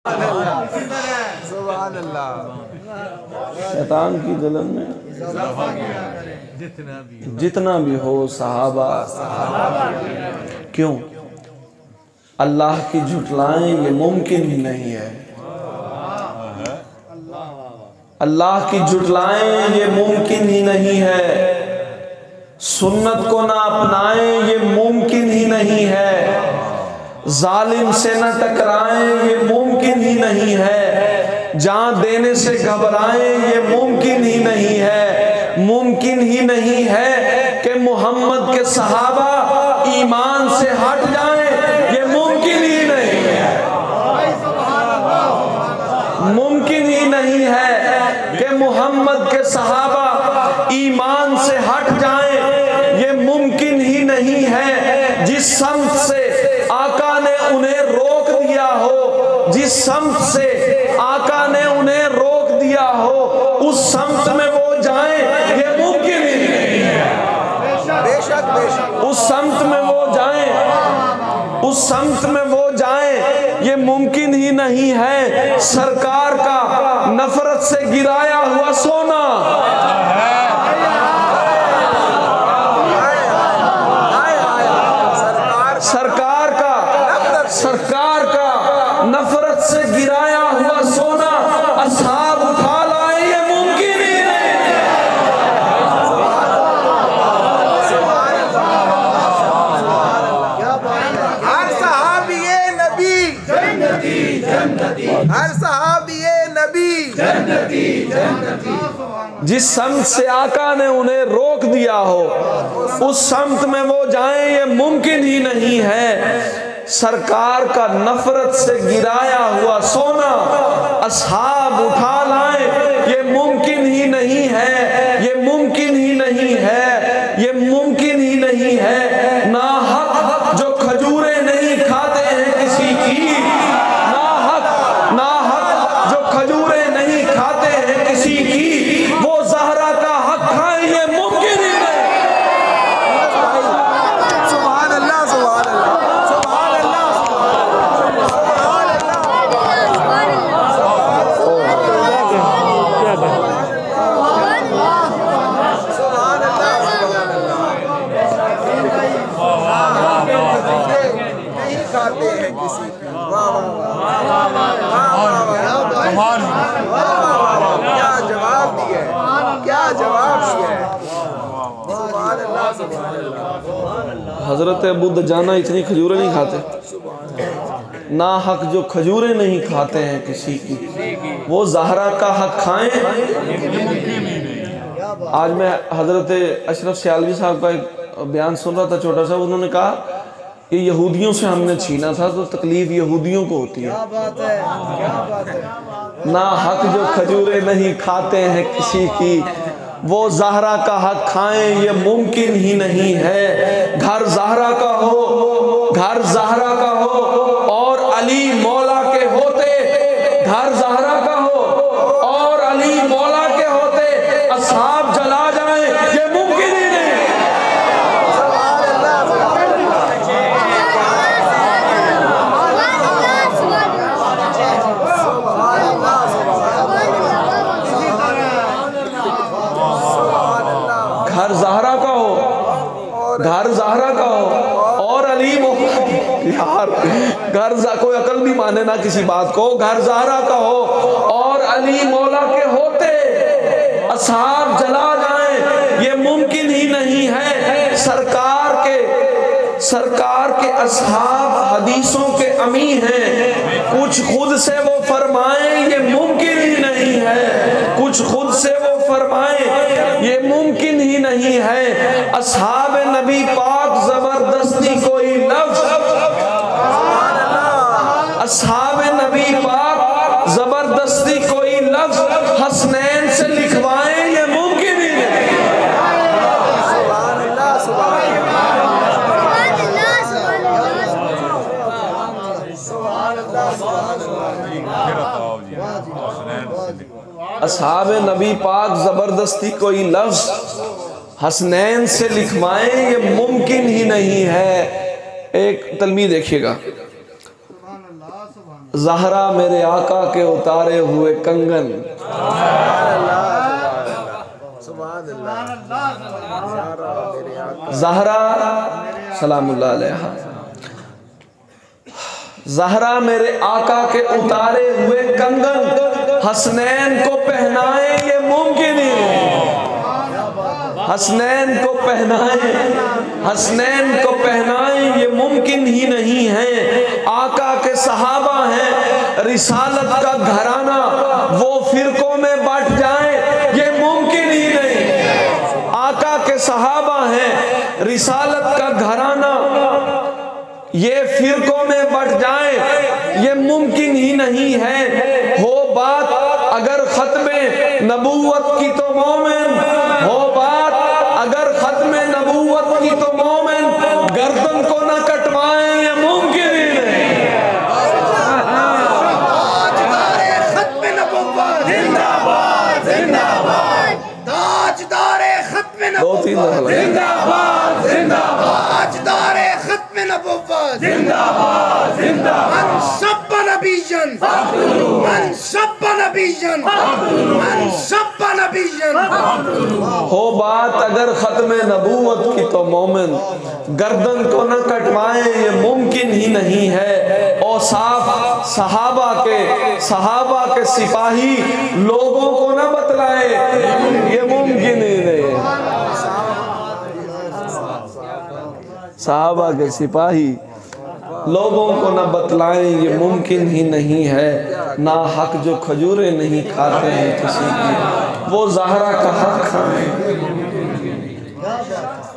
सुभान अल्लाह। शैतान की जलन में जितना भी हो सहाबा क्यों अल्लाह की झुटलाएं, ये मुमकिन ही नहीं है। अल्लाह की झुटलाएं ये मुमकिन ही नहीं है। सुन्नत को ना अपनाएं ये मुमकिन ही नहीं है। जालिम से न टकराएं ये मुमकिन ही नहीं है। जान देने से घबराएं ये मुमकिन ही नहीं है। मुमकिन ही नहीं है कि मोहम्मद के सहाबा ईमान से हट जाएं, ये मुमकिन ही नहीं है। मुमकिन ही नहीं है कि मोहम्मद के सहाबा ईमान से हट जाएं, ये मुमकिन ही नहीं है। जिस समत से आका ने उन्हें रोक दिया हो, जिस समत से आका ने उन्हें रोक दिया हो, उस समत में वो जाएं, ये मुमकिन ही नहीं है। बेशक बेशक उस समत में वो जाएं, उस समत में वो जाएं, ये मुमकिन ही नहीं है। सरकार का नफरत से गिराया हुआ सोना, सरकार का नफरत से गिराया हुआ सोना असहाब उठा लाए, ये मुमकिन ही नहीं। हर सहाबिये नबी जन्नती जन्नती, हर सहाबिये नबी जन्नती जन्नती। जिस समत से आका ने उन्हें रोक दिया हो, उस समत में वो जाएं, ये मुमकिन ही नहीं है। सरकार का नफरत से गिराया हुआ सोना असहाब उठा लाए, ये मुमकिन ही नहीं है। ये मुमकिन ही नहीं है। ये मुमकिन ही नहीं है। ना हक जो खजूरें नहीं खाते हैं किसी की, ना हक जो खजूरें नहीं खाते हैं किसी की, वो ज़हरा का हक खाएं, ये मुमकिन ही नहीं। सुभान अल्लाह सुभान अल्लाह सुभान अल्लाह सुभान अल्लाह। नहीं खाते हैं किसी की। वाह वाह वाह, क्या जवाब दिया है, क्या जवाब दिया है। सुभान अल्लाह सुभान अल्लाह। हजरत अबू दजाना इतनी खजूरें नहीं खाते। ना हक जो खजूरें नहीं खाते हैं किसी की, वो ज़हरा का हक खाएं। आज मैं हजरत अशरफ सियालवी साहब का एक बयान सुन रहा था छोटा सा। उन्होंने कहा कि यहूदियों से हमने छीना था तो तकलीफ यहूदियों को होती है। क्या बात है, क्या बात है। ना हक जो खजूरें नहीं खाते हैं किसी की, वो ज़हरा का हक खाएं, ये मुमकिन ही नहीं है। घर ज़हरा का हो, घर ज़हरा का हो और अली मौला के होते, घर ज़हरा का हो और अली मौला के होते असहाब जला जाएं, ये मुमकिन ही नहीं। घर ज़हरा का हो, घर ज़हरा का हो और अली यार घर कोई अकल भी माने ना किसी बात को। घर ज़हरा का हो और अली मौला के होते असहाब जला जाएं, ये मुमकिन ही नहीं है। सरकार के असहाब हदीसों के अमी हैं। कुछ खुद से वो फरमाएं, ये मुमकिन ही नहीं है। कुछ खुद से वो फरमाएं, ये मुमकिन ही नहीं है। असहाब नबी पाक जबरदस्ती कोई लफ्ज़, असहाब नबी पाक जबरदस्ती कोई लफ्ज़ हसनैन से लिखवाएं, ये मुमकिन ही नहीं। असहाब नबी पाक जबरदस्ती कोई लफ्ज़ हसनैन से लिखवाएं, ये मुमकिन ही नहीं है। एक तलमी देखिएगा। ज़हरा मेरे आका के उतारे हुए कंगन, ज़हरा सलामुल्लाह अलैहा, ज़हरा मेरे आका के उतारे हुए कंगन हसनैन को पहनाए ये मुमकिन ही नहीं। हसनैन को पहनाए, हसनैन को पहनाए ये मुमकिन ही नहीं है। आका के सहाबा हैं, रिसालत का घराना, वो फिरकों में बट जाए ये मुमकिन ही नहीं। आका के सहाबा हैं, रिसालत का घराना, ये फिरकों में बट जाए ये मुमकिन ही नहीं है। हो बात अगर खत्मे नबूवत की तो मोमिन, हो बात अगर खत्मे नबूवत की तो मोमिन गर्दन को न कटवाएं ये मुमकिन ही नहीं। ताजदारे खत्मे नबूवत जिंदाबाद जिंदाबाद, ताजदारे खत्मे नबूवत जिंदाबाद जिंदाबाद, ताजदारे खत्मे नबूवत जिंदाबाद जिंदाबाद, मन सब्बा नबीयन मन सब्बा नबीयन मन सब्बा नबीयन। हो बात अगर खत्मे नबूवत की तो मोमिन गर्दन को न कटवाएं ये मुमकिन ही नहीं है। और साफ सहाबा के सिपाही लोगों को न बतलाए ये मुमकिन ही नहीं है। सहाबा के सिपाही लोगों को न बतलाएं ये मुमकिन ही नहीं है। ना हक जो खजूरें नहीं खाते हैं किसी की, वो ज़हरा का हक खाएं।